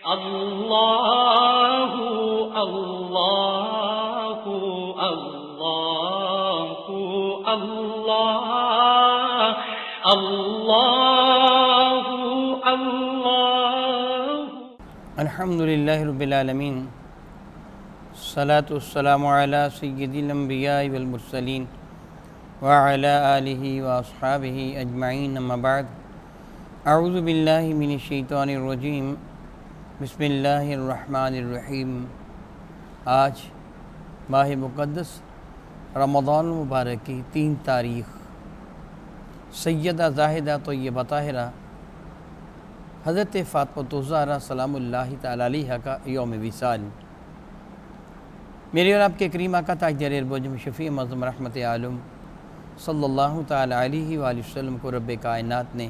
اللہ اللہ اللہ اللہ اللہ اللہ۔ الحمدللہ رب العالمین، الصلاۃ والسلام علی سید الانبیاء والمرسلین وعلی آلہ واصحابہ اجمعین، اما بعد، اعوذ باللہ من الشیطان الرجیم، بسم اللہ الرحمن الرحیم۔ آج ماہ مقدس رمضان المبارک کی 3 تاریخ، سیدہ زاہدہ طیبہ طاہرہ حضرت فاطمہ الزہرا سلام اللہ تعالی علیہ کا یوم وصال۔ میرے اور آپ کے کریم آقا تاجدار اربوجم شفیع معظم رحمت عالم صلی اللہ تعالی علیہ وآلہ وسلم کو رب کائنات نے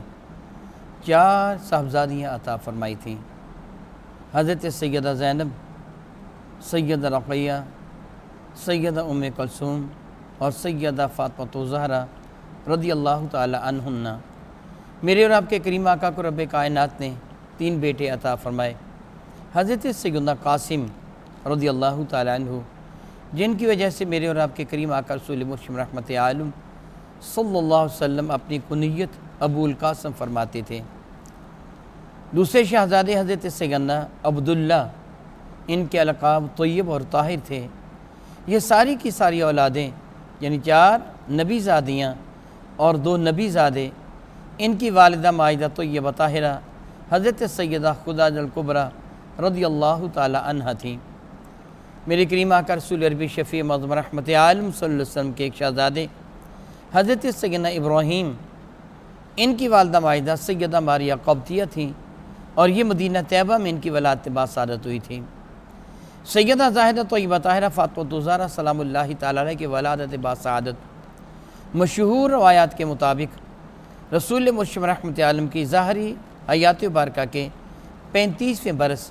4 صاحبزادیاں عطا فرمائی تھیں، حضرت سیدہ زینب، سیدہ رقیہ، سیدہ ام کلثوم اور سیدہ فاطمہ الزہرا رضی اللہ تعالی عنہن۔ میرے اور آپ کے کریم آقا کو رب کائنات نے 3 بیٹے عطا فرمائے، حضرت سیدنا قاسم رضی اللہ تعالی عنہ، جن کی وجہ سے میرے اور آپ کے کریم آقا رسول مرشد رحمت عالم صلی اللہ علیہ وسلم اپنی کنیت ابو القاسم فرماتے تھے۔ دوسرے شہزادے حضرت سیدنا عبداللہ، ان کے القاب طیب اور طاہر تھے۔ یہ ساری کی ساری اولادیں، یعنی 4 نبی زادیاں اور 2 نبی زادے، ان کی والدہ ماجدہ طیبہ طاہرہ حضرت سیدہ خدیجہ الکبریٰ رضی اللہ تعالی عنہ تھیں۔ میرے کریم آقا رسول عربی شفیع معظم رحمت عالم صلی اللہ علیہ وسلم کے ایک شہزادے حضرت سیدنا ابراہیم، ان کی والدہ ماجدہ سیدہ ماریہ قبطیہ تھیں، اور یہ مدینہ طیبہ میں ان کی ولادت باسعادت ہوئی تھی۔ سیدہ زاہدہ طیبہ طاہرہ فاطمہ الزہرا سلام اللہ تعالی علیہ کی ولادت باسعادت مشہور روایات کے مطابق رسول مرشد رحمت عالم کی ظاہری حیات مبارکہ کے 35ویں برس،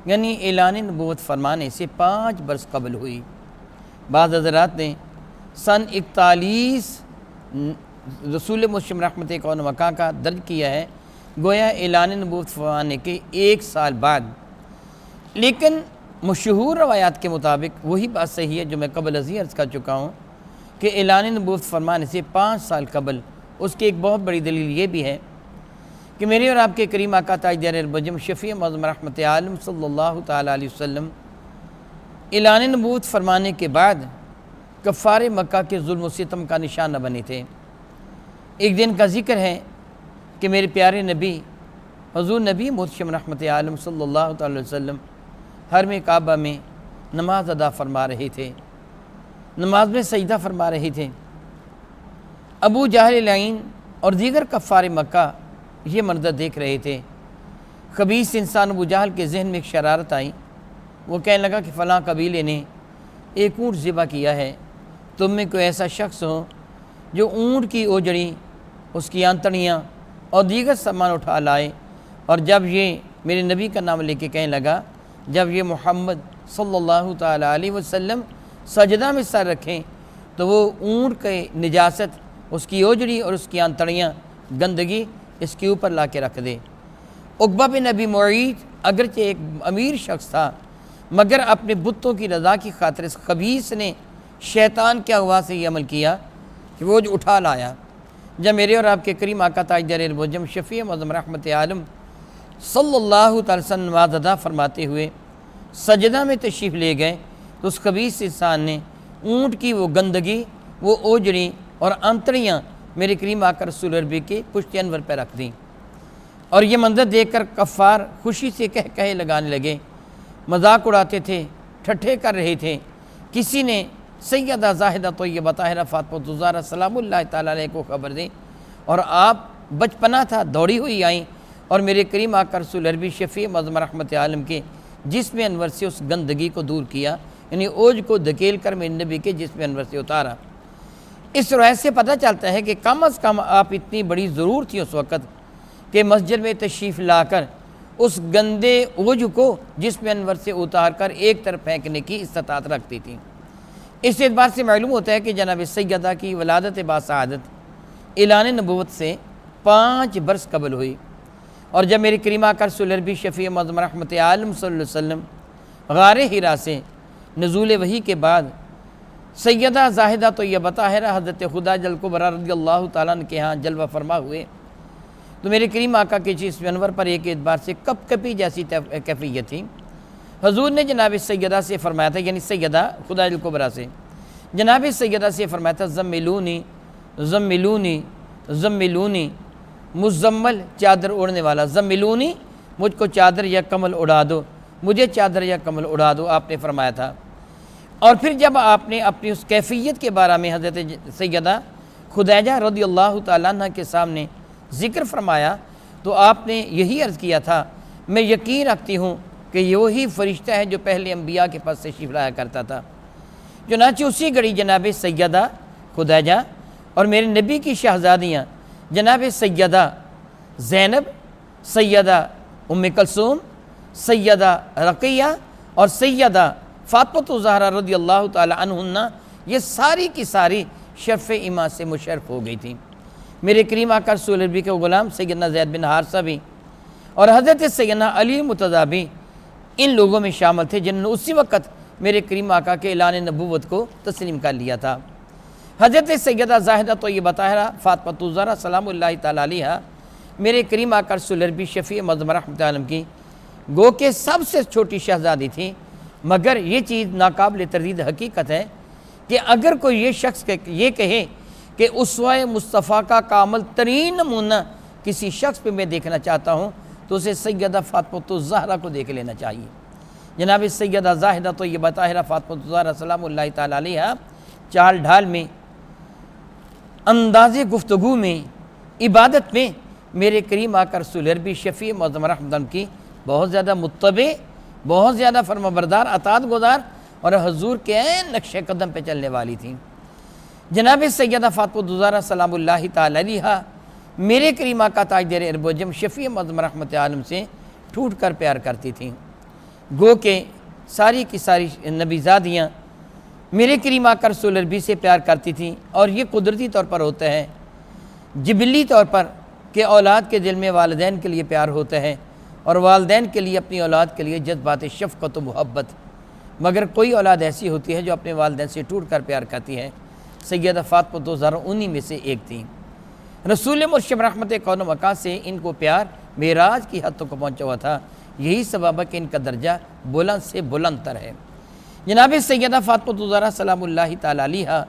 یعنی اعلان نبوت فرمانے سے 5 برس قبل ہوئی۔ بعض حضرات نے سن 41 رسول مرشد رحمت کون مکان کا درج کیا ہے، گویا اعلان نبوت فرمانے کے 1 سال بعد، لیکن مشہور روایات کے مطابق وہی بات صحیح ہے جو میں قبل ازیں عرض کر چکا ہوں کہ اعلان نبوت فرمانے سے 5 سال قبل۔ اس کی ایک بہت بڑی دلیل یہ بھی ہے کہ میرے اور آپ کے کریم آقا تاجدار اربوجم شفیع معظم رحمت عالم صلی اللہ تعالی علیہ وسلم اعلان نبوت فرمانے کے بعد کفار مکہ کے ظلم و ستم کا نشانہ بنے تھے۔ ایک دن کا ذکر ہے کہ میرے پیارے نبی حضور نبی مرشد رحمت عالم صلی اللہ تعالی علیہ وسلم حرم کعبہ میں نماز ادا فرما رہے تھے، نماز میں سجدہ فرما رہے تھے۔ ابو جہل لعین اور دیگر کفار مکہ یہ منظر دیکھ رہے تھے۔ خبیث انسان ابو جہل کے ذہن میں ایک شرارت آئی، وہ کہنے لگا کہ فلاں قبیلے نے ایک اونٹ ذبح کیا ہے، تم میں کوئی ایسا شخص ہو جو اونٹ کی اوجڑی، اس کی آنتڑیاں اور دیگر سامان اٹھا لائے۔ اور جب یہ میرے نبی کا نام لے کے کہنے لگا، جب یہ محمد صلی اللہ تعالی علیہ وسلم سجدہ میں سر رکھیں تو وہ اونٹ کے نجاست، اس کی اوجڑی اور اس کی آنتڑیاں، گندگی اس کے اوپر لا کے رکھ دے۔ عقبہ بن ابی معیط اگرچہ ایک امیر شخص تھا، مگر اپنے بتوں کی رضا کی خاطر اس خبیث نے شیطان کے اغوا سے یہ عمل کیا کہ وہ جو اٹھا لایا۔ جب میرے اور آپ کے کریم آقا تاجدار اربوجم شفیع معظم رحمت عالم صلی اللہ تعالی وسلم نماز ادا فرماتے ہوئے سجدہ میں تشریف لے گئے تو اس خبیث انسان نے اونٹ کی وہ گندگی، وہ اوجڑی اور آنتڑیاں میرے کریم آقا رسول عربی کے پشت انور پہ رکھ دیں، اور یہ منظر دیکھ کر کفار خوشی سے کہے لگانے لگے، مذاق اڑاتے تھے، ٹھٹھے کر رہے تھے۔ کسی نے سیدہ زاہدہ طیبہ طاہرہ فاطمہ الزہرا سلام اللہ تعالی علیہ کو خبر دی، اور آپ بچپنا تھا دوڑی ہوئی آئیں اور میرے کریم آقا رسول عربی شفیع معظم رحمت عالم کے جسم انور سے اس گندگی کو دور کیا، یعنی اوج کو دھکیل کر میرے نبی کے جسم انور سے اتارا۔ اس روایت سے پتہ چلتا ہے کہ کم از کم آپ اتنی بڑی ضرور تھی اس وقت کہ مسجد میں تشریف لا کر اس گندے اوج کو جسم انور سے اتار کر ایک طرف پھینکنے کی استطاعت رکھتی تھی۔ اس اعتبار سے معلوم ہوتا ہے کہ جناب سیدہ کی ولادت باسعادت اعلان نبوت سے 5 برس قبل ہوئی، اور جب میری کریم آقا رسول عربی شفیع معظم رحمت عالم صلی اللہ علیہ وسلم غار حرا سے نزول وحی کے بعد سیدہ زاہدہ طیبہ طاہرہ حضرت خدا جل کبریٰ رضی اللہ تعالیٰ عنہ کے ہاں جلوہ فرما ہوئے تو میرے کریم آقا کے جسم انور پر ایک اعتبار سے کپ کپی جیسی کیفیت تھی۔ حضور نے جناب سیدہ سے فرمایا تھا، یعنی سیدہ خدا جل کبریٰ سے جناب سیدہ سے فرمایا تھا زملونی زملونی زملونی، مزمل چادر اوڑھنے والا، زملونی مجھ کو چادر یا کمل اڑا دو، مجھے چادر یا کمل اڑا دو، آپ نے فرمایا تھا۔ اور پھر جب آپ نے اپنی اس کیفیت کے بارے میں حضرت سیدہ خدیجہ رضی اللہ تعالیٰ عنہ کے سامنے ذکر فرمایا تو آپ نے یہی عرض کیا تھا، میں یقین رکھتی ہوں کہ یہ وہی فرشتہ ہے جو پہلے انبیاء کے پاس تشریف لایا کرتا تھا۔ چنانچہ اسی گھڑی جناب سیدہ خدیجہ اور میرے نبی کی شہزادیاں جناب سیدہ زینب، سیدہ ام کلثوم، سیدہ رقیہ اور سیدہ فاطمۃ الزہرا رضی اللہ تعالی عنہن، یہ ساری کی ساری شرف ایمان سے مشرف ہو گئی تھیں۔ میرے کریم آقا رسول عربی کے غلام سیدنا زید بن حارثہ بھی اور حضرت سیدنا علی مرتضیٰ بھی ان لوگوں میں شامل تھے جنہوں نے اسی وقت میرے کریم آقا کے اعلان نبوت کو تسلیم کر لیا تھا۔ حضرت سیدہ زاہدہ طیبہ طاہرہ فاطمۃ الزہرا سلام اللہ تعالیٰ علیہا میرے کریم آقا رسول عربی شفیع معظم رحمت عالم کی گو کہ سب سے چھوٹی شہزادی تھی، مگر یہ چیز ناقابل تردید حقیقت ہے کہ اگر کوئی یہ شخص یہ کہے کہ اسوہ مصطفیٰ کا کامل ترین نمونہ کسی شخص پہ میں دیکھنا چاہتا ہوں تو اسے سیدہ فاطمۃ الزہرا کو دیکھ لینا چاہیے۔ جناب سیدہ زاہدہ طیبہ طاہرہ فاطمۃ الزہرا سلام اللہ تعالیٰ علیہا چال ڈھال میں، انداز گفتگو میں، عبادت میں میرے کریم آقا رسول عربی شفیع معظم رحمت عالم کی بہت زیادہ متبع، بہت زیادہ فرما بردار، اطاعت گزار اور حضور کے عین نقش قدم پہ چلنے والی تھیں۔ جناب سیدہ فاطمۃ الزہرا سلام اللہ تعالیٰ علیہا میرے کریم آقا تاجدار عرب و عجم شفیع معظم رحمت عالم سے ٹوٹ کر پیار کرتی تھیں۔ گو کہ ساری کی ساری نبی زادیاں میرے کریم آقا رسول عربی سے پیار کرتی تھیں، اور یہ قدرتی طور پر ہوتا ہے، جبلی طور پر کہ اولاد کے دل میں والدین کے لیے پیار ہوتا ہے اور والدین کے لیے اپنی اولاد کے لیے جذبات شفقت و محبت، مگر کوئی اولاد ایسی ہوتی ہے جو اپنے والدین سے ٹوٹ کر پیار کرتی ہے۔ سیدہ فاطمۃ الزہرا انہی میں سے ایک تھیں۔ رسول مرشد رحمت کون و مکان سے ان کو پیار معراج کی حد تک پہنچا ہوا تھا، یہی سبب ہے کہ ان کا درجہ بلند سے بلند تر ہے۔ جناب سیدہ فاطمۃ الزہرا سلام اللہ تعالیٰ علیہا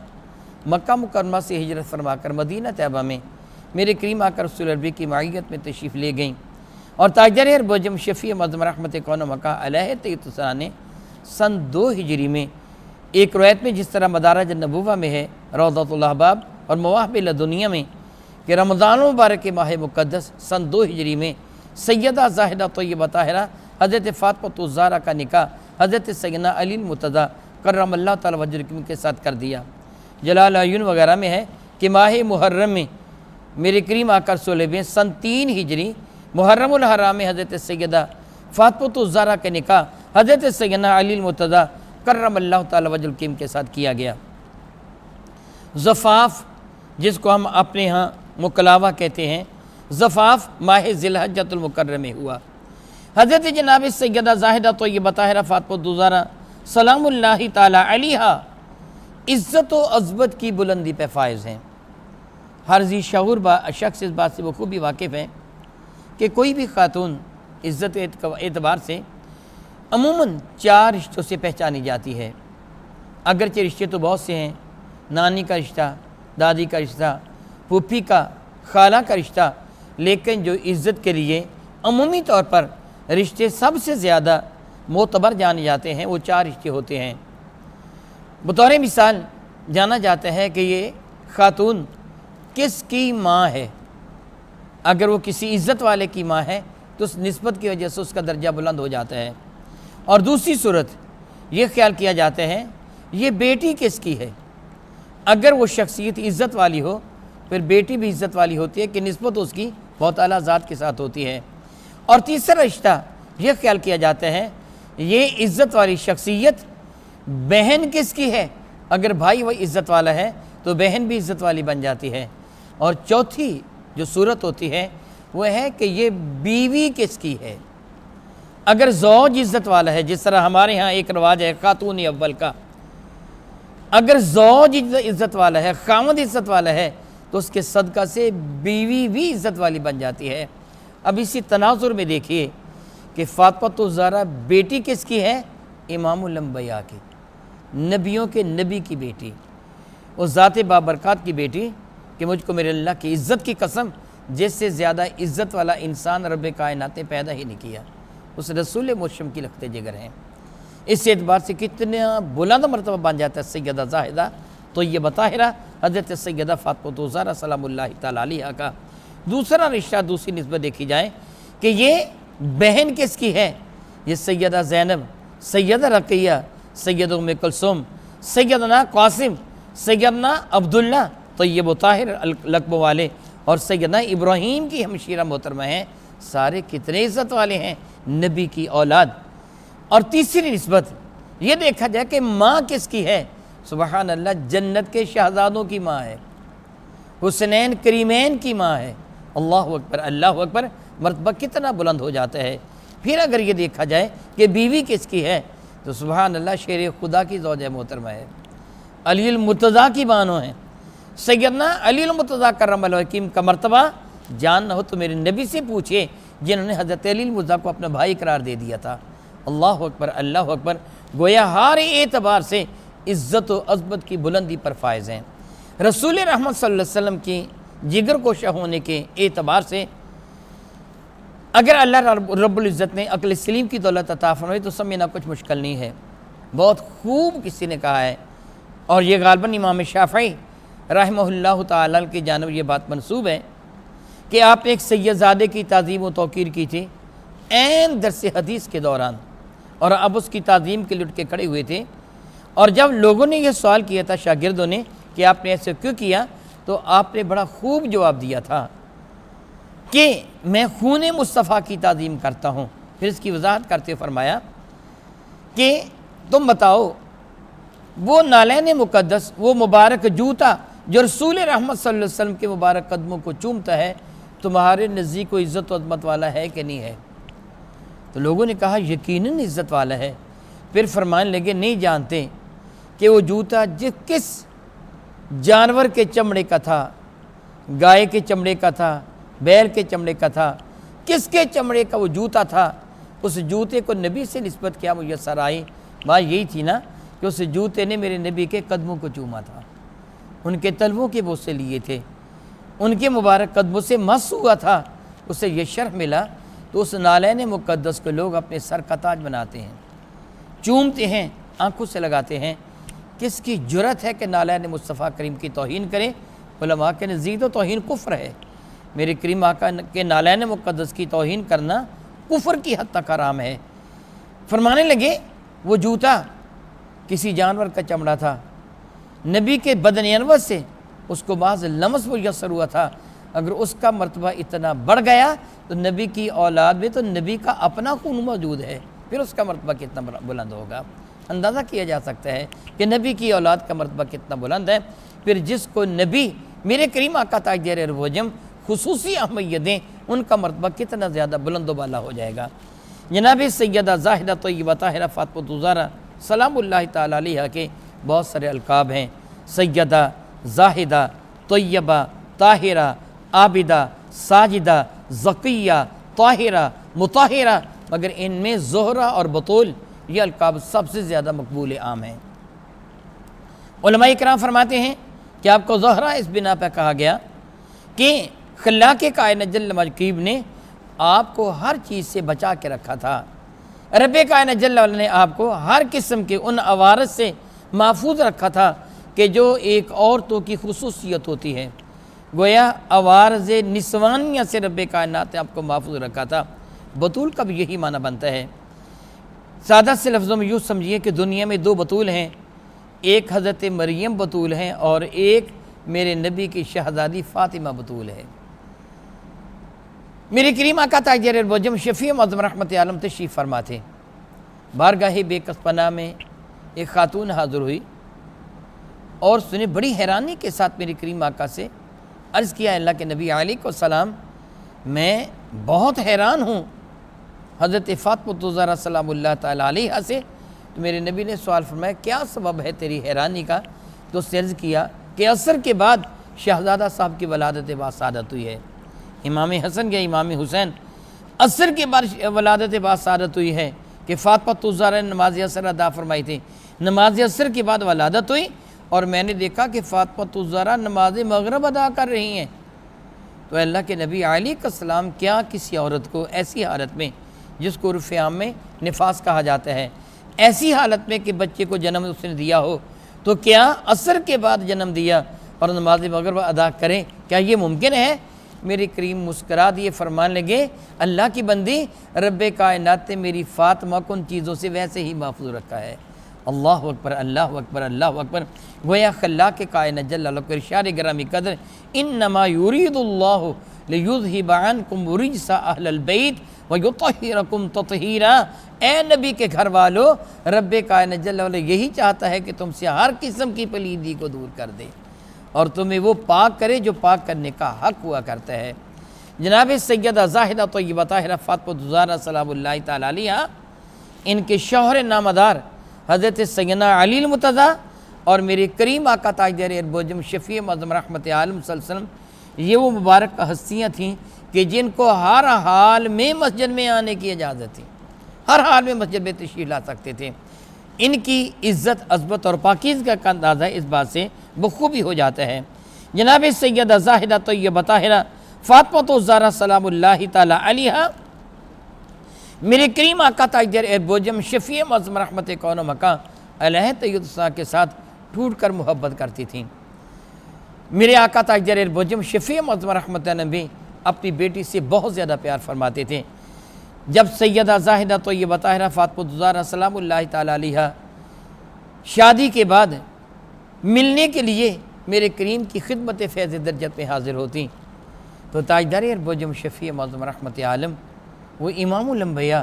مکہ مکرمہ سے ہجرت فرما کر مدینہ طیبہ میں میرے کریم آقا رسول عربی کی معیت میں تشریف لے گئیں، اور تاجدار عرب و عجم شفیع معظم رحمت کون و مکان علیہ السلام نے سن 2 ہجری میں ایک روایت میں جس طرح مدارج النبوہ میں ہے روضۃ الاحباب اور مواہب لدنیا میں کہ رمضان المبارک کے ماہ مقدس سن 2 ہجری میں سیدہ زاہدہ طیبہ طاہرہ حضرت فاطمۃ الزہرا کا نکاح حضرت سیدنا علی مرتضیٰ کرم اللہ تعالیٰ وجہہ کے ساتھ کر دیا۔ جلال عیون وغیرہ میں ہے کہ ماہ محرم میں میرے کریم آقا رسول عربی سن 3 ہجری محرم الحرام میں حضرت سیدہ فاطمۃ الزہرا کے نکاح حضرت سیدنا علی مرتضیٰ کرم اللہ تعالیٰ وجہہ کے ساتھ کیا گیا۔ زفاف جس کو ہم اپنے ہاں مکلاوہ کہتے ہیں، زفاف ماہ ذی الحجۃ المکرمہ میں ہوا۔ حضرت جناب سیدہ زاہدہ طیبہ طاہرہ فاطمۃ الزہرا سلام اللہ تعالیٰ علیہا عزت و عظمت کی بلندی پہ فائز ہیں۔ ہر ذی شعور شخص اس بات سے بخوبی واقف ہے کہ کوئی بھی خاتون عزت اعتبار سے عموماً 4 رشتوں سے پہچانی جاتی ہے۔ اگرچہ رشتے تو بہت سے ہیں، نانی کا رشتہ، دادی کا رشتہ، پھوپھی کا، خالہ کا رشتہ، لیکن جو عزت کے لیے عمومی طور پر رشتے سب سے زیادہ معتبر جانے جاتے ہیں وہ 4 رشتے ہوتے ہیں۔ بطور مثال جانا جاتا ہے کہ یہ خاتون کس کی ماں ہے۔ اگر وہ کسی عزت والے کی ماں ہے تو اس نسبت کی وجہ سے اس کا درجہ بلند ہو جاتا ہے، اور دوسری صورت یہ خیال کیا جاتا ہے یہ بیٹی کس کی ہے۔ اگر وہ شخصیت عزت والی ہو پھر بیٹی بھی عزت والی ہوتی ہے کہ نسبت اس کی بہت اعلیٰ ذات کے ساتھ ہوتی ہے۔ اور تیسرا رشتہ یہ خیال کیا جاتا ہے یہ عزت والی شخصیت بہن کس کی ہے۔ اگر بھائی وہ عزت والا ہے تو بہن بھی عزت والی بن جاتی ہے۔ اور چوتھی جو صورت ہوتی ہے وہ ہے کہ یہ بیوی کس کی ہے۔ اگر زوج عزت والا ہے، جس طرح ہمارے ہاں ایک رواج ہے خاتون اول کا، اگر زوج عزت والا ہے، خاوند عزت والا ہے، تو اس کے صدقہ سے بیوی بھی عزت والی بن جاتی ہے۔ اب اسی تناظر میں دیکھیے کہ فاطمۃ الزہرا بیٹی کس کی ہے؟ امام الانبیاء کی، نبیوں کے نبی کی بیٹی، اس ذات بابرکات کی بیٹی کہ مجھ کو میرے اللہ کی عزت کی قسم، جس سے زیادہ عزت والا انسان رب کائنات نے پیدا ہی نہیں کیا، اس رسول مشم کی لخت جگر ہیں۔ اس اعتبار سے کتنا بلند مرتبہ بن جاتا ہے سیدہ زاہدہ طیبہ طاہرہ حضرت سیدہ فاطمۃ الزہرا سلام اللہ تعالیٰ علیہا کا۔ دوسرا رشتہ، دوسری نسبت دیکھی جائے کہ یہ بہن کس کی ہے؟ یہ سیدہ زینب، سیدہ رقیہ، سیدہ ام کلثوم، سیدنا قاسم، سیدنا عبداللہ طیب و طاہر لقب والے، اور سیدنا ابراہیم کی ہمشیرہ محترمہ ہیں۔ سارے کتنے عزت والے ہیں، نبی کی اولاد۔ اور تیسری نسبت یہ دیکھا جائے کہ ماں کس کی ہے؟ سبحان اللہ، جنت کے شہزادوں کی ماں ہے، حسنین کریمین کی ماں ہے۔ اللہ اکبر، اللہ اکبر، مرتبہ کتنا بلند ہو جاتا ہے۔ پھر اگر یہ دیکھا جائے کہ بیوی کس کی ہے، تو سبحان اللہ، شیر خدا کی زوجہ محترمہ ہے، علی المرتضیٰ کی بانو ہیں۔ سیدنا علی المرتضیٰ کرم اللہ وجہہ کا مرتبہ جان نہ ہو تو میرے نبی سے پوچھے، جنہوں نے حضرت علی المرتضیٰ کو اپنا بھائی قرار دے دیا تھا۔ اللہ اکبر، اللہ اکبر، گویا ہر اعتبار سے عزت و عظمت کی بلندی پر فائز ہیں۔ رسول رحمت صلی اللہ علیہ وسلم کی جگر کوشہ ہونے کے اعتبار سے اگر اللہ رب العزت نے عقل سلیم کی دولت عطا فرمائی تو سمجھنا کچھ مشکل نہیں ہے۔ بہت خوب کسی نے کہا ہے، اور یہ غالباً امام شافعی رحمہ اللہ تعالیٰ کی جانب یہ بات منسوب ہے کہ آپ نے ایک سید زادے کی تعظیم و توقیر کی تھی عین درس حدیث کے دوران، اور اب اس کی تعظیم کے لٹ کے کھڑے ہوئے تھے، اور جب لوگوں نے یہ سوال کیا تھا شاگردوں نے کہ آپ نے ایسے کیوں کیا، تو آپ نے بڑا خوب جواب دیا تھا کہ میں خون مصطفیٰ کی تعظیم کرتا ہوں۔ پھر اس کی وضاحت کرتے فرمایا کہ تم بتاؤ، وہ نالین مقدس، وہ مبارک جوتا جو رسول رحمت صلی اللہ علیہ وسلم کے مبارک قدموں کو چومتا ہے، تمہارے نزدیک کوئی عزت و عظمت والا ہے کہ نہیں ہے؟ تو لوگوں نے کہا یقیناً عزت والا ہے۔ پھر فرمانے لگے نہیں جانتے کہ وہ جوتا کس جانور کے چمڑے کا تھا، گائے کے چمڑے کا تھا، بیل کے چمڑے کا تھا، کس کے چمڑے کا وہ جوتا تھا؟ اس جوتے کو نبی سے نسبت کیا میسر آئی؟ بات یہی تھی نا کہ اس جوتے نے میرے نبی کے قدموں کو چوما تھا، ان کے تلووں کے بوسے لیے تھے، ان کے مبارک قدموں سے مس ہوا تھا، اسے یہ شرف ملا۔ تو اس نالین مقدس کو لوگ اپنے سر کا تاج بناتے ہیں، چومتے ہیں، آنکھوں سے لگاتے ہیں۔ کس کی جرت ہے کہ نالین مصطفیٰ کریم کی توہین کرے؟ علماء کے نزدیک تو توہین کفر ہے۔ میرے کریم آقا کے نالین مقدس کی توہین کرنا کفر کی حد تک حرام ہے۔ فرمانے لگے وہ جوتا کسی جانور کا چمڑا تھا، نبی کے بدن انور سے اس کو بعض لمس میسر ہوا تھا، اگر اس کا مرتبہ اتنا بڑھ گیا تو نبی کی اولاد میں تو نبی کا اپنا خون موجود ہے، پھر اس کا مرتبہ کتنا بلند ہوگا۔ اندازہ کیا جا سکتا ہے کہ نبی کی اولاد کا مرتبہ کتنا بلند ہے۔ پھر جس کو نبی میرے کریم آقا تاجدار وجم خصوصی اہمیت دیں، ان کا مرتبہ کتنا زیادہ بلند و بالا ہو جائے گا۔ جناب سیدہ زاہدہ طیبہ طاہرہ فاطمۃ الزہرا سلام اللہ تعالیٰ علیہا کے بہت سارے القاب ہیں، سیدہ زاہدہ طیبہ طاہرہ عابدہ ساجدہ زکیہ طاہرہ مطہرہ، مگر ان میں زہرہ اور بطول یہ القاب سب سے زیادہ مقبول عام ہیں۔ علماء کرام فرماتے ہیں کہ آپ کو زہرہ اس بنا پہ کہا گیا کہ خلاق کائنات جل مجید نے آپ کو ہر چیز سے بچا کے رکھا تھا۔ رب کائنات جل وعلا نے آپ کو ہر قسم کے ان عوارض سے محفوظ رکھا تھا کہ جو ایک عورتوں کی خصوصیت ہوتی ہے۔ گویا عوارض نسوانیہ سے رب کائنات نے آپ کو محفوظ رکھا تھا۔ بطول کا بھی یہی معنی بنتا ہے۔ سادہ سے لفظوں میں یوں سمجھیے کہ دنیا میں دو بطول ہیں، ایک حضرت مریم بطول ہیں اور ایک میرے نبی کی شہزادی فاطمہ بطول ہے۔ میرے کریم آقا تاجدار وجم شفیع معظم رحمت عالم تشریف فرما تھے۔ بارگاہ بے کس پناہ میں ایک خاتون حاضر ہوئی اور اس نے بڑی حیرانی کے ساتھ میرے کریم آقا سے عرض کیا، اللہ کے نبی علیہ السلام، میں بہت حیران ہوں حضرت فاطمہ الزہرا سلام اللہ تعالیٰ علیہا سے۔ تو میرے نبی نے سوال فرمایا کیا سبب ہے تیری حیرانی کا؟ تو اس نے عرض کیا کہ عصر کے بعد شہزادہ صاحب کی ولادت باسعادت ہوئی ہے، امام حسن یا امام حسین، عصر کے بعد ولادت باسعادت ہوئی ہے کہ فاطمہ الزہرا نے نماز عصر ادا فرمائی تھی، نماز عصر کے بعد ولادت ہوئی اور میں نے دیکھا کہ فاطمہ الزہرا نماز مغرب ادا کر رہی ہیں۔ تو اللہ کے نبی علیہ السلام کیا کسی عورت کو ایسی حالت میں جس کو عرف عام میں نفاس کہا جاتا ہے، ایسی حالت میں کہ بچے کو جنم اس نے دیا ہو، تو کیا عصر کے بعد جنم دیا اور نماز مغرب ادا کریں؟ کیا یہ ممکن ہے؟ میرے کریم مسکرا دیے، فرمان لگے اللہ کی بندی، رب کائنات نے میری فاطمہ کو ان چیزوں سے ویسے ہی محفوظ رکھا ہے۔ اللہ اکبر، اللہ اکبر، اللہ اکبر۔ گویا خلاق کائنات جل اللہ ارشاد گرامی قدر، انما یرید اللہ لیذہب عنکم رجس اہل البیت ویطہرکم تطہیرا۔ اے نبی کے گھر والو، رب کائنات جل اللہ یہی چاہتا ہے کہ تم سے ہر قسم کی پلیدی کو دور کر دے اور تمہیں وہ پاک کرے جو پاک کرنے کا حق ہوا کرتا ہے۔ جناب سیدہ زاہدہ طیبہ طاہرہ فاطمہ الزہرا سلام اللہ تعالیٰ علیہا، ان کے شوہر نامدار حضرت سیدنا علی المرتضیٰ اور میرے کریم آقا تاجدار اربوجم شفیع معظم رحمت عالم صلی اللہ علیہ وسلم، یہ وہ مبارک ہستیاں تھیں کہ جن کو ہر حال میں مسجد میں آنے کی اجازت تھی، ہر حال میں مسجد میں تشریف لا سکتے تھے۔ ان کی عزت، عظمت اور پاکیزگی کا اندازہ اس بات سے بخوبی ہو جاتا ہے۔ جناب سیدہ زاہدہ طیبہ طاہرہ فاطمہ الزہرا سلام اللہ تعالیٰ علیہا میرے کریم آقا تاجدار اربوجم شفیع معظم رحمت کون و مکان علیہ السلام کے ساتھ ٹوٹ کر محبت کرتی تھیں۔ میرے آقا تاجدار اربوجم شفیع معظم رحمت نبی اپنی بیٹی سے بہت زیادہ پیار فرماتے تھے۔ جب سیدہ زاہدہ طیبہ طاہرہ فاطمہ الزہرا سلام اللہ تعالیٰ علیہا شادی کے بعد ملنے کے لیے میرے کریم کی خدمت فیض درجت میں حاضر ہوتی تو تاجدار اربوجم شفیع معظم رحمت عالم، وہ امام الانبیاء،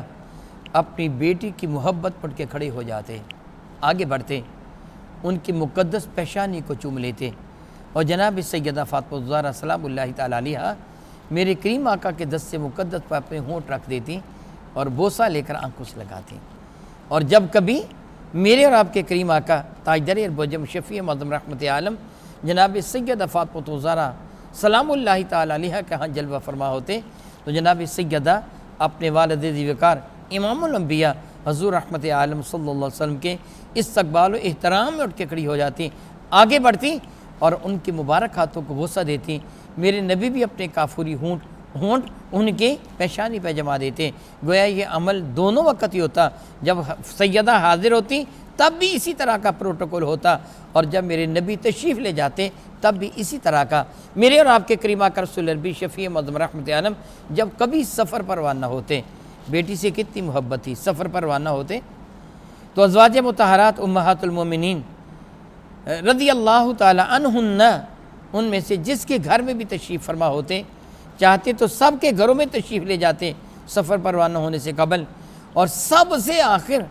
اپنی بیٹی کی محبت پڑھ کے کھڑے ہو جاتے، آگے بڑھتے، ان کی مقدس پیشانی کو چوم لیتے اور جناب سیدہ فاطمہ الزہرا سلام اللہ تعالیٰ علیہا میرے کریم آقا کے دست سے مقدس پر اپنے ہونٹ رکھ دیتی اور بوسہ لے کر آنکھوں سے لگاتی۔ اور جب کبھی میرے اور آپ کے کریم آقا تاجدار اربوجم شفیع معظم رحمت عالم جناب سیدہ فاطمہ الزہرا سلام اللہ تعالیٰ علیہا کے ہاں جلوہ فرما ہوتے تو جناب سیدہ اپنے والد ذی وقار امام الانبیاء حضور رحمت عالم صلی اللہ علیہ وسلم کے استقبال و احترام میں اٹھ کے کھڑی ہو جاتی، آگے بڑھتی اور ان کے مبارک ہاتھوں کو بوسہ دیتی۔ میرے نبی بھی اپنے کافوری ہونٹ ان کے پیشانی پہ جما دیتے۔ گویا یہ عمل دونوں وقت ہی ہوتا، جب سیدہ حاضر ہوتی تب بھی اسی طرح کا پروٹوکول ہوتا اور جب میرے نبی تشریف لے جاتے تب بھی اسی طرح کا۔ میرے اور آپ کے کریم آقا رسول عربی شفیع معظم رحمت عالم جب کبھی سفر پر روانہ ہوتے، بیٹی سے کتنی محبت تھی، سفر پر روانہ ہوتے تو ازواج مطہرات امہات المومنین رضی اللہ تعالی عنہن، ان میں سے جس کے گھر میں بھی تشریف فرما ہوتے، چاہتے تو سب کے گھروں میں تشریف لے جاتے سفر پر روانہ ہونے سے قبل، اور سب سے آخر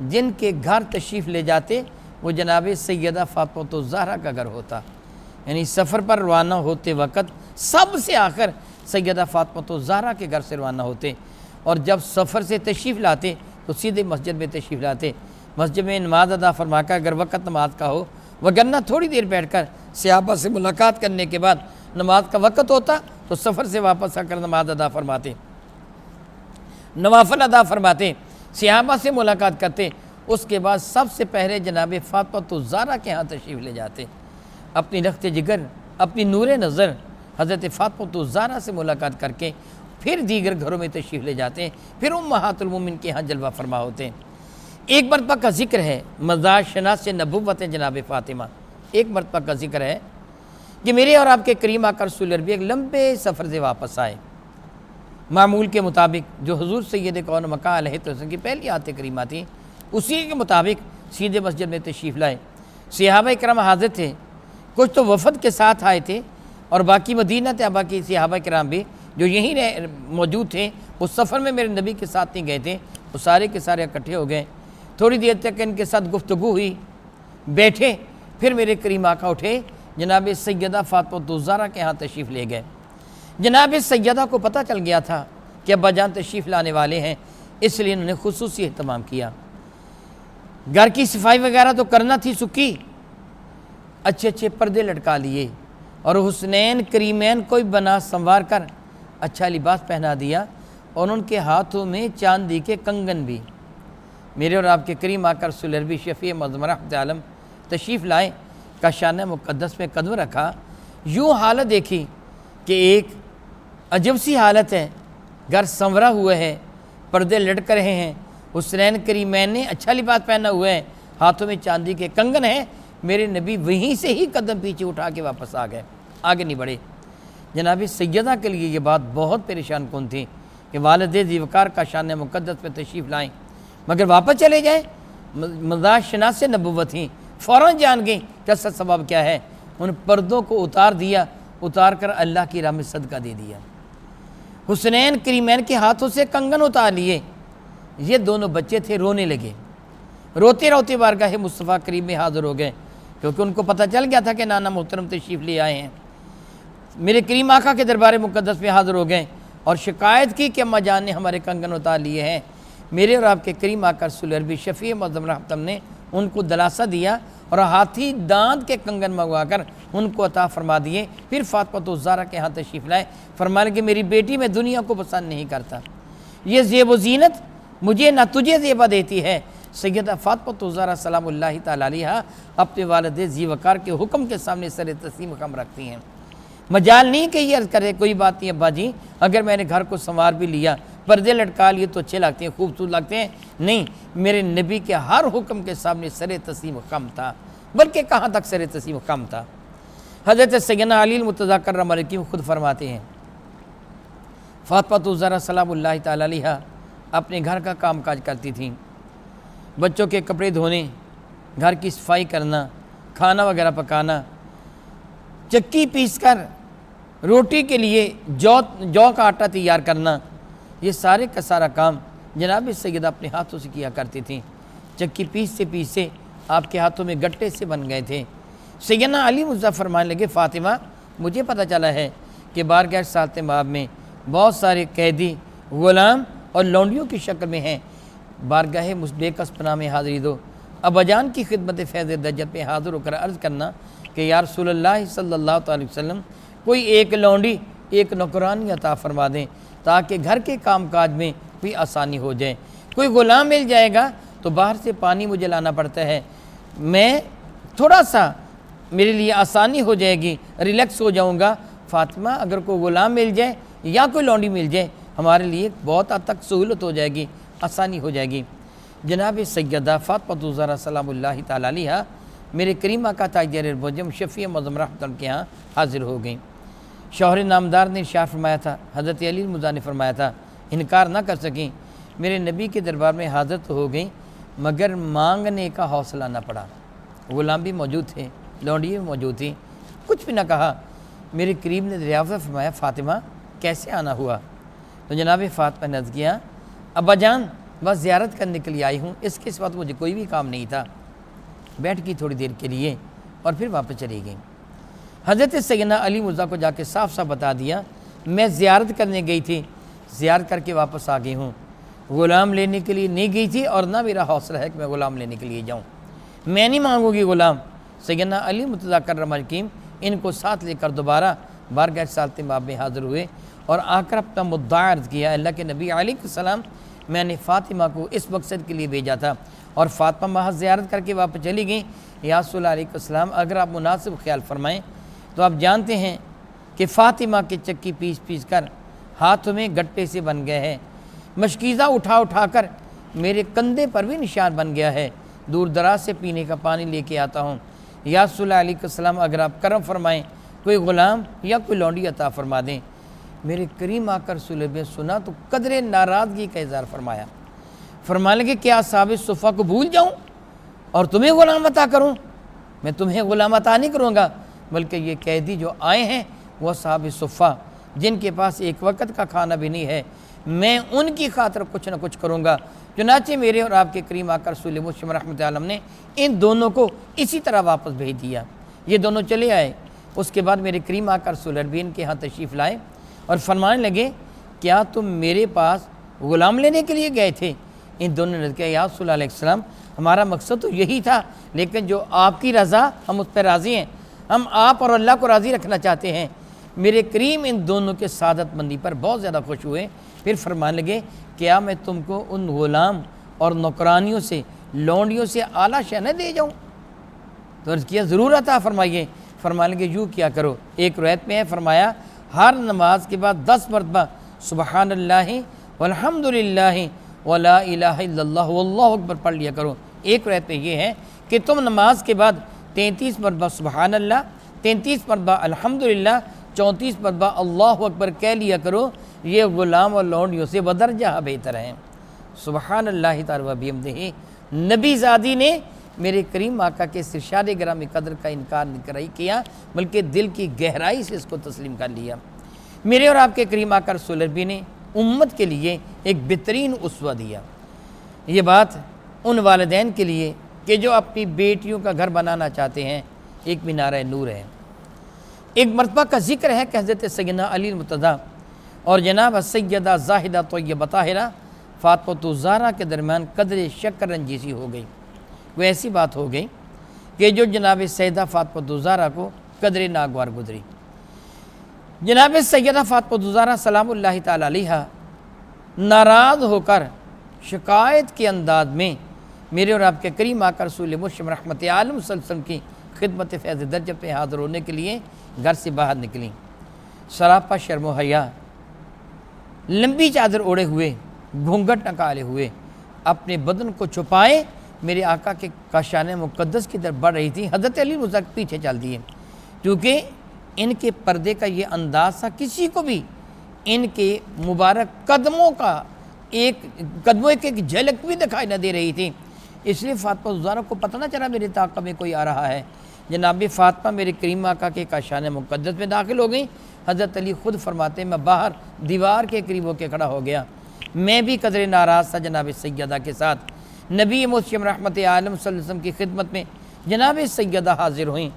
جن کے گھر تشریف لے جاتے وہ جناب سیدہ فاطمہ الزہرا کا گھر ہوتا، یعنی سفر پر روانہ ہوتے وقت سب سے آخر سیدہ فاطمہ الزہرا کے گھر سے روانہ ہوتے، اور جب سفر سے تشریف لاتے تو سیدھے مسجد میں تشریف لاتے، مسجد میں نماز ادا فرما کر اگر وقت نماز کا ہو، وگرنہ تھوڑی دیر بیٹھ کر صحابہ سے ملاقات کرنے کے بعد نماز کا وقت ہوتا تو سفر سے واپس آ کر نماز ادا فرماتے، نوافل ادا فرماتے، صحابہ سے ملاقات کرتے، اس کے بعد سب سے پہلے جناب فاطمہ الزہرا کے ہاں تشریف لے جاتے، اپنی رخت جگر، اپنی نور نظر حضرت فاطمہ الزہرا سے ملاقات کر کے پھر دیگر گھروں میں تشریف لے جاتے، پھر امہات المومنین کے ہاں جلوہ فرما ہوتے۔ ایک مرتبہ کا ذکر ہے مزار شناس نبوت جناب فاطمہ، ایک مرتبہ کا ذکر ہے کہ میرے اور آپ کے کریم آقا رسول عربی ایک لمبے سفر سے واپس آئے، معمول کے مطابق جو حضور سید کون مکان علیہ السلام کی پہلی آیت کریمہ تھی اسی کے مطابق سیدھے مسجد میں تشریف لائے۔ صحابہ کرام حاضر تھے، کچھ تو وفد کے ساتھ آئے تھے اور باقی مدینہ طیبہ کی صحابہ کرام بھی جو یہیں موجود تھے، اس سفر میں میرے نبی کے ساتھ نہیں گئے تھے، وہ سارے کے سارے اکٹھے ہو گئے، تھوڑی دیر تک ان کے ساتھ گفتگو ہوئی، بیٹھے، پھر میرے کریم آقا اٹھے، جناب سیدہ فاطمہ الزہرا کے ہاں تشریف لے گئے۔ جناب سیدہ کو پتہ چل گیا تھا کہ ابا جان تشریف لانے والے ہیں، اس لیے انہوں نے خصوصی اہتمام کیا۔ گھر کی صفائی وغیرہ تو کرنا تھی سکی، اچھے اچھے پردے لٹکا لیے اور حسنین کریمین کو بنا سنوار کر اچھا لباس پہنا دیا، اور ان کے ہاتھوں میں چاندی کے کنگن بھی۔ میرے اور آپ کے کریم آقا رسول عربی شفیع معظم رحمت عالم تشریف لائے، کاشانہ مقدس میں قدم رکھا، یوں حالت دیکھی کہ ایک عجب سی حالت ہے، گھر سنورا ہوا ہے، پردے لٹک رہے ہیں، حسنین کریمین نے اچھا لباس پہنا ہوا ہے، ہاتھوں میں چاندی کے کنگن ہیں۔ میرے نبی وہیں سے ہی قدم پیچھے اٹھا کے واپس آ گئے، آگے نہیں بڑھے۔ جناب سیدہ کے لیے یہ بات بہت پریشان کن تھی کہ والد ذیوقار کا شان مقدس میں تشریف لائیں مگر واپس چلے جائیں۔ مزاج شناس نبوت تھیں، فوراً جان گئیں کہ اصل سبب کیا ہے۔ ان پردوں کو اتار دیا، اتار کر اللہ کی راہ میں صدقہ دے دیا۔ حسنین کریمین کے ہاتھوں سے کنگن اتار لیے، یہ دونوں بچے تھے، رونے لگے، روتے روتے بارگاہ مصطفیٰ کریم میں حاضر ہو گئے، کیونکہ ان کو پتہ چل گیا تھا کہ نانا محترم تشریف لے آئے ہیں۔ میرے کریم آقا کے دربار مقدس میں حاضر ہو گئے اور شکایت کی کہ اماں جان نے ہمارے کنگن اتار لیے ہیں۔ میرے اور آپ کے کریم آقا رسول عربی شفیع معظم رحمت نے ان کو دلاسا دیا اور ہاتھی دانت کے کنگن منگوا کر ان کو عطا فرما دیے۔ پھر فاطمہ الزہرا کے ہاں تشریف لائے، فرمانے کہ میری بیٹی میں دنیا کو پسند نہیں کرتا، یہ زیب و زینت مجھے نہ تجھے زیبہ دیتی ہے۔ سیدہ فاطمہ الزہرا سلام اللہ تعالیٰ علیہ اپنے والد ذیوقار کے حکم کے سامنے سر تسلیم خم رکھتی ہیں۔ مجال نہیں کہ یہ عرض کرے کوئی بات نہیں ابا جی، اگر میں نے گھر کو سنوار بھی لیا، پردے لٹکا لیے تو اچھے لگتے ہیں، خوبصورت لگتے ہیں، نہیں، میرے نبی کے ہر حکم کے سامنے سر تسلیم خم تھا، بلکہ کہاں تک سر تسلیم خم تھا۔ حضرت سیدنا علی المرتضیٰ کرم اللہ وجہہ خود فرماتے ہیں، فاطمہ الزہرا سلام اللہ تعالیٰ علیہ اپنے گھر کا کام کاج کرتی تھیں، بچوں کے کپڑے دھونے، گھر کی صفائی کرنا، کھانا وغیرہ پکانا، چکی پیس کر روٹی کے لیے جو کا آٹا تیار کرنا، یہ سارے کا سارا کام جناب سیدہ اپنے ہاتھوں سے کیا کرتی تھیں۔ چکی پیسے آپ کے ہاتھوں میں گٹے سے بن گئے تھے۔ سیدنا علی مرتضیٰ فرمانے لگے، فاطمہ مجھے پتہ چلا ہے کہ بارگاہ سالت مآب میں بہت سارے قیدی، غلام اور لونڈیوں کی شکل میں ہیں، بارگاہ بےکس پناہ میں حاضری دو۔ ابا جان کی خدمت فیض دجت میں حاضر ہو کر عرض کرنا کہ یا رسول اللہ صلی اللہ علیہ وسلم کوئی ایک لونڈی، ایک نوکرانی عطا فرما دیں تاکہ گھر کے کام کاج میں بھی آسانی ہو جائے۔ کوئی غلام مل جائے گا تو باہر سے پانی مجھے لانا پڑتا ہے، میں تھوڑا سا میرے لیے آسانی ہو جائے گی، ریلیکس ہو جاؤں گا۔ فاطمہ اگر کوئی غلام مل جائے یا کوئی لونڈی مل جائے ہمارے لیے بہت حد تک سہولت ہو جائے گی، آسانی ہو جائے گی۔ جناب سیدہ فاطمہ الزہرا سلام اللہ تعالیٰ علیہ میرے کریم آقا تاجدار البجم شفیع معظم رحمت کے ہاں حاضر ہو گئیں۔ شوہر نامدار نے ارشاد فرمایا تھا، حضرت علی المرتضیٰ نے فرمایا تھا، انکار نہ کر سکیں، میرے نبی کے دربار میں حاضر تو ہو گئیں مگر مانگنے کا حوصلہ نہ پڑا۔ غلام بھی موجود تھے، لونڈی بھی موجود تھیں، کچھ بھی نہ کہا۔ میرے کریم نے دریافت فرمایا، فاطمہ کیسے آنا ہوا؟ تو جناب فاطمہ نے عرض کیا، ابا جان بس زیارت کرنے کے لیے آئی ہوں، اس کے ساتھ مجھے کوئی بھی کام نہیں تھا۔ بیٹھ گئی تھوڑی دیر کے لیے اور پھر واپس چلی گئیں۔ حضرت سیدنا علی مرتضیٰ کو جا کے صاف صاف بتا دیا، میں زیارت کرنے گئی تھی، زیارت کر کے واپس آ گئی ہوں، غلام لینے کے لیے نہیں گئی تھی اور نہ میرا حوصلہ ہے کہ میں غلام لینے کے لیے جاؤں، میں نہیں مانگوں گی غلام۔ سیدنا علی مرتضیٰ کرم حکیم ان کو ساتھ لے کر دوبارہ بارگاہ سالت مآب میں حاضر ہوئے اور آ کر اپنا مدعا عرض کیا، اللہ کے نبی علیہ السلام میں نے فاطمہ کو اس مقصد کے لیے بھیجا تھا اور فاطمہ محض زیارت کر کے واپس چلی گئیں۔ یا رسول اللہ علیہ السلام اگر آپ مناسب خیال فرمائیں تو آپ جانتے ہیں کہ فاطمہ کے چکی پیس کر ہاتھوں میں گٹے سے بن گئے ہیں، مشکیزہ اٹھا کر میرے کندھے پر بھی نشان بن گیا ہے، دور دراز سے پینے کا پانی لے کے آتا ہوں۔ یا رسول اللہ علیہ السلام اگر آپ کرم فرمائیں کوئی غلام یا کوئی لونڈی عطا فرما دیں۔ میرے کریم آقا رسول اللہ نے سنا تو قدر ناراضگی کا اظہار فرمایا، فرمانے لگے کیا اصحاب صفہ کو بھول جاؤں اور تمہیں غلام عطا کروں؟ میں تمہیں غلام عطا نہیں کروں گا، بلکہ یہ قیدی جو آئے ہیں وہ اصحاب صفہ جن کے پاس ایک وقت کا کھانا بھی نہیں ہے، میں ان کی خاطر کچھ نہ کچھ کروں گا۔ چنانچہ میرے اور آپ کے کریم آقا رسول مسلم رحمۃ عالم نے ان دونوں کو اسی طرح واپس بھیج دیا، یہ دونوں چلے آئے۔ اس کے بعد میرے کریم آقا رسول ان کے ہاں تشریف لائے اور فرمانے لگے کیا تم میرے پاس غلام لینے کے لیے گئے تھے؟ ان دونوں نے کہا یا رسول اللہ علیہ السلام ہمارا مقصد تو یہی تھا، لیکن جو آپ کی رضا ہم اس پہ راضی ہیں، ہم آپ اور اللہ کو راضی رکھنا چاہتے ہیں۔ میرے کریم ان دونوں کے سعادت مندی پر بہت زیادہ خوش ہوئے، پھر فرمانے لگے کیا میں تم کو ان غلام اور نوکرانیوں سے، لونڈیوں سے اعلیٰ شے نہ دے جاؤں؟ تو عرض کیا ضرور عطا فرمائیے۔ فرمانے لگے یوں کیا کرو، ایک روایت میں ہے فرمایا ہر نماز کے بعد 10 مرتبہ سبحان اللہ والحمد للہ ولا الہ الا اللہ واللہ اکبر پڑھ لیا کرو۔ ایک روایت میں یہ ہے کہ تم نماز کے بعد 33 مرتبہ سبحان اللہ، 33 مرتبہ الحمدللہ، 34 مرتبہ اللہ اکبر کہہ لیا کرو، یہ غلام اور لونڈیوں سے بدرجہ بہتر ہیں۔ سبحان اللہ تعالی و بحمدہ۔ نبی زادی نے میرے کریم آقا کے ارشاد گرامی قدر کا انکار نہیں کیا، بلکہ دل کی گہرائی سے اس کو تسلیم کر لیا۔ میرے اور آپ کے کریم آقا رسول عربی نے امت کے لیے ایک بہترین اسوہ دیا۔ یہ بات ان والدین کے لیے کہ جو اپنی بیٹیوں کا گھر بنانا چاہتے ہیں، ایک مینارہ نور ہے۔ ایک مرتبہ کا ذکر ہے کہ حضرت سیدنا علی المرتضیٰ اور جناب سیدہ زاہدہ طیبہ طاہرہ فاطمہ الزہرا کے درمیان قدر شک رنجیسی ہو گئی۔ وہ ایسی بات ہو گئی کہ جو جناب سیدہ فاطمہ الزہرا کو قدر ناگوار گزری۔ جناب سیدہ فاطمہ الزہرا سلام اللہ تعالی علیہا ناراض ہو کر شکایت کے انداز میں میرے اور آپ کے کریم آقا رسول مشرم رحمت عالم صلی اللہ علیہ وسلم کی خدمت فیض درجہ پہ حاضر ہونے کے لیے گھر سے باہر نکلیں، سراپا شرم و حیا، لمبی چادر اوڑے ہوئے، گھونگھٹ نکالے ہوئے، اپنے بدن کو چھپائے میرے آقا کے کاشان مقدس کی طرف بڑھ رہی تھی۔ حضرت علی مزاق پیچھے چل دیے، کیونکہ ان کے پردے کا یہ انداز تھا کسی کو بھی ان کے مبارک قدموں کا قدموں کی ایک جھلک بھی دکھائی نہ دے رہی تھی۔ اس لیے فاطمہ الزہرا کو پتہ نہ چلا میرے طاقت میں کوئی آ رہا ہے۔ جناب فاطمہ میرے کریم آقا کے کاشان مقدس میں داخل ہو گئیں۔ حضرت علی خود فرماتے ہیں میں باہر دیوار کے قریب ہو کے کھڑا ہو گیا، میں بھی قدر ناراض تھا جناب سیدہ کے ساتھ۔ نبی مسلم رحمت عالم صلی اللہ علیہ وسلم کی خدمت میں جناب سیدہ حاضر ہوئیں۔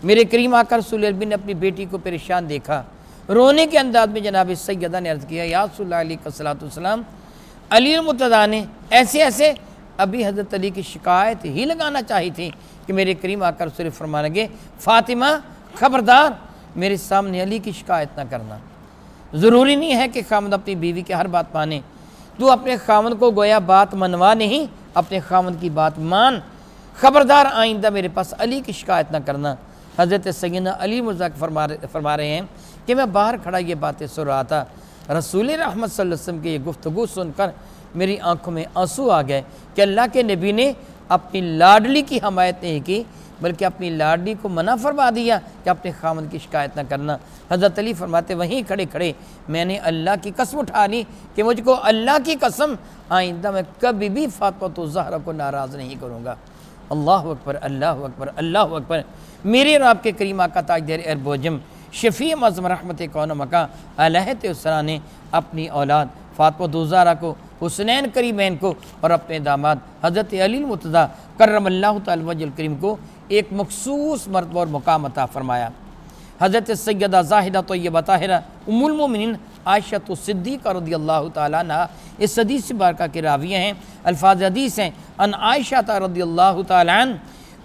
میرے کریم آقا رسول عربی نے اپنی بیٹی کو پریشان دیکھا، رونے کے انداز میں جناب سیدہ نے عرض کیا یا رسول اللہ علیہ السلام علی المرتضیٰ نے ایسے ابھی حضرت علی کی شکایت ہی لگانا چاہی تھی کہ میرے کریم آقا رسول فرمانے لگے فاطمہ خبردار میرے سامنے علی کی شکایت نہ کرنا۔ ضروری نہیں ہے کہ خاوند اپنی بیوی کی ہر بات مانے، تو اپنے خاوند کو گویا بات منوا نہیں، اپنے خاوند کی بات مان، خبردار آئندہ میرے پاس علی کی شکایت نہ کرنا۔ حضرت سیدنا علی مذاق فرما رہے ہیں کہ میں باہر کھڑا یہ باتیں سن رہا تھا، رسول رحمت صلی اللہ علیہ وسلم کی یہ گفتگو سن کر میری آنکھوں میں آنسو آ گئے کہ اللہ کے نبی نے اپنی لاڈلی کی حمایت نہیں کی، بلکہ اپنی لاڈلی کو منع فرما دیا کہ اپنے خاوند کی شکایت نہ کرنا۔ حضرت علی فرماتے وہیں کھڑے کھڑے میں نے اللہ کی قسم اٹھا لی کہ مجھ کو اللہ کی قسم آئندہ میں کبھی بھی فاطمہ الزہرا کو ناراض نہیں کروں گا۔ اللہ اکبر، اللہ اکبر، اللہ اکبر۔ میرے اور آپ کے کریم آقا تاجدار عرب و عجم شفیع معظم رحمت کون و مکان علیہ السلام نے اپنی اولاد فاطمہ الزہرا کو، حسنین کریمین کو اور اپنے داماد حضرت علی المرتضیٰ کرم اللہ تعالی وجہ الکریم کو ایک مخصوص مرتبہ اور مقام عطا فرمایا۔ حضرت سیدہ زاہدہ طیبہ طاہرہ ام المومنین عائشہ صدیقہ رضی اللہ تعالیٰ عنہ اس حدیث مبارکہ کے راویہ ہیں۔ الفاظ حدیث ہیں ان عائشہ رضی اللہ تعالیٰ عنہ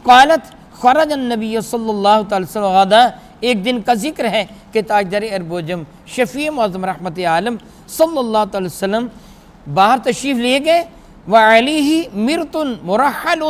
قالت خرج النبی صلی اللہ تعالی وسلم غدا، ایک دن کا ذکر ہے کہ تاجدار عرب و عجم شفیع معظم رحمت عالم صلی اللہ تعالی وسلم باہر تشریف لے گئے، وعلیہ مرط مرحل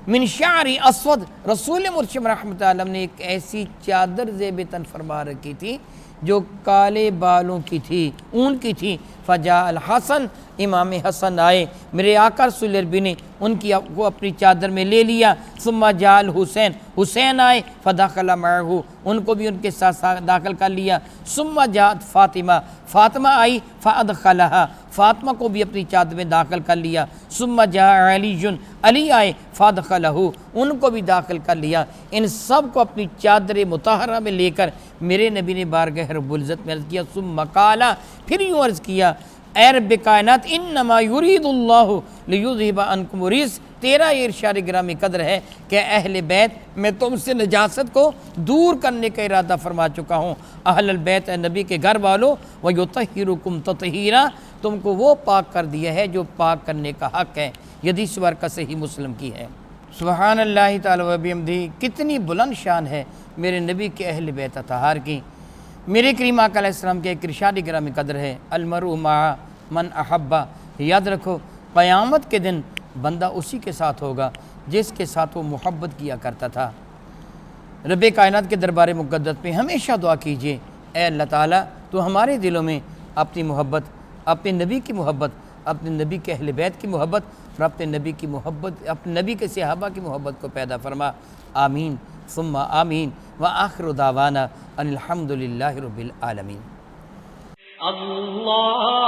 من شعر اسود، رسول مرشد رحمت عالم نے ایک ایسی چادر زیب تن فرما رکھی تھی جو کالے بالوں کی تھی، اون کی تھی۔ فجاء الحسن، امام حسن آئے، میرے آقا رسول عربی نے ان کی کو اپنی چادر میں لے لیا۔ ثم جاء الحسین، حسین آئے، فدخل معه، ان کو بھی ان کے ساتھ داخل کر لیا۔ ثم جاءت فاطمہ، فاطمہ آئی، فادخلها، فاطمہ کو بھی اپنی چادر میں داخل کر لیا۔ ثم جاء علی، علی آئے، فادخلہ، ان کو بھی داخل کر لیا۔ ان سب کو اپنی چادر مطہرہ میں لے کر میرے نبی نے بارگاہ رب العزت میں عرض کیا، ثم قال، پھر یوں عرض کیا، اے رب کائنات انما یرید اللہ لیذہب عنکم الرجس تیرا یہ ارشاد گرامی قدر ہے کہ اہل بیت میں تم سے نجاست کو دور کرنے کا ارادہ فرما چکا ہوں۔ اہل البیت اے نبی کے گھر والوں، وَيُطَهِّرُكُمْ تَطْهِيرًا، تم کو وہ پاک کر دیا ہے جو پاک کرنے کا حق ہے۔ یہ حدیث کا صحیح مسلم کی ہے۔ سبحان اللہ تعالی و بحمدہ، کتنی بلند شان ہے میرے نبی کے اہل بیت اطہار کی۔ میرے کریم آقا علیہ السلام کے ایک ارشاد گرامی قدر ہے، المرء مع من احبہ، یاد رکھو قیامت کے دن بندہ اسی کے ساتھ ہوگا جس کے ساتھ وہ محبت کیا کرتا تھا۔ رب کائنات کے دربار مقدس میں ہمیشہ دعا کیجئے، اے اللہ تعالیٰ تو ہمارے دلوں میں اپنی محبت، اپنے نبی کی محبت، اپنے نبی کے اہل بیت کی محبت اور اپنے نبی کی محبت، اپنے نبی کے صحابہ کی محبت کو پیدا فرما۔ آمین ثم آمین وآخر دعوانا ان الحمد للہ رب العالمین۔ اللہ